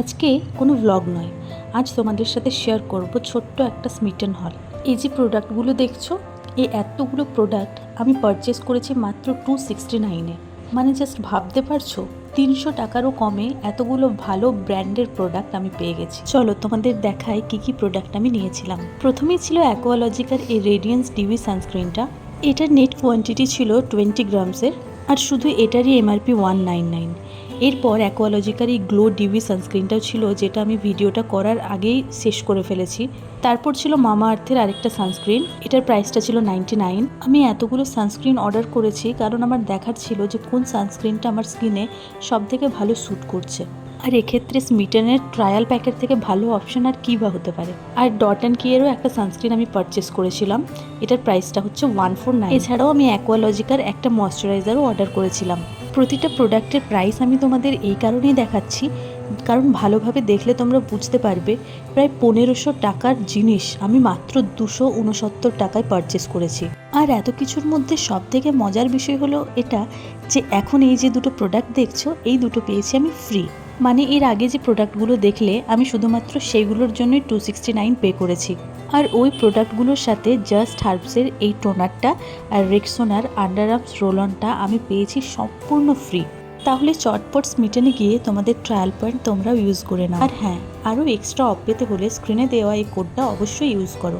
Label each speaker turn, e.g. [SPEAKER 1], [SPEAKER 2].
[SPEAKER 1] আজকে কোনো ব্লগ নয়, আজ তোমাদের সাথে শেয়ার করব ছোট্ট একটা স্মিটেন হল। এই যে প্রোডাক্টগুলো দেখছো, এই এতগুলো প্রোডাক্ট আমি পারচেস করেছি মাত্র 269-এ। মানে জাস্ট ভাবতে পারছো 300 টাকারও কমে এতগুলো ভালো ব্র্যান্ডের প্রোডাক্ট আমি পেয়ে গেছি। চলো তোমাদের দেখাই কি কি প্রোডাক্ট আমি নিয়েছিলাম। প্রথমেই ছিল অ্যাকোয়ালজিকার এই রেডিয়েন্স ডিভি সানস্ক্রিনটা। এটার নেট কোয়ান্টিটি ছিল 20 গ্রামসের, আর শুধু এটারই এমআরপি 199। এরপর অ্যাকোয়ালজিকার এই গ্লো ডিভি সানস্ক্রিনটাও ছিল, যেটা আমি ভিডিওটা করার আগেই শেষ করে ফেলেছি। তারপর ছিল মামা আর্থের আরেকটা সানস্ক্রিন, এটার প্রাইসটা ছিল 99। আমি এতগুলো সানস্ক্রিন অর্ডার করেছি কারণ আমার দেখার ছিল যে কোন সানস্ক্রিনটা আমার স্কিনে সবথেকে ভালো স্যুট করছে। আর এক্ষেত্রে স্মিটেনের ট্রায়াল প্যাকের থেকে ভালো অপশন আর কী বা হতে পারে। আর ডট অ্যান্ড কিয়েরও একটা সানস্ক্রিন আমি পারচেস করেছিলাম, এটার প্রাইসটা হচ্ছে 149। এছাড়াও আমি অ্যাকোয়ালজিকার একটা ময়শ্চারাইজারও অর্ডার করেছিলাম। প্রতিটা প্রোডাক্টের প্রাইস আমি তোমাদের এই কারণেই দেখাচ্ছি কারণ ভালোভাবে দেখলে তোমরা বুঝতে পারবে প্রায় 1500 টাকার জিনিস আমি মাত্র 269 টাকায় পারচেস করেছি। আর এত কিছুর মধ্যে সবথেকে মজার বিষয় হলো এটা যে এখন এই যে দুটো প্রোডাক্ট দেখছো, এই দুটো পেয়েছি আমি ফ্রি। মানে এর আগে যে প্রোডাক্টগুলো দেখলে আমি শুধুমাত্র সেইগুলোর জন্যই 269 পে করেছি। আর ওই প্রোডাক্টগুলোর সাথে জাস্ট হার্বসের এই টোনারটা আর রেক্সোনার আন্ডার আর্মস রোলনটা আমি পেয়েছি সম্পূর্ণ ফ্রি। তাহলে চটপট স্মিটেনে গিয়ে তোমাদের ট্রায়াল পয়েন্ট তোমরাও ইউজ করে নাও। আর হ্যাঁ, আরও এক্সট্রা অফ পেতে হলে স্ক্রিনে দেওয়া এই কোডটা অবশ্যই ইউজ করো।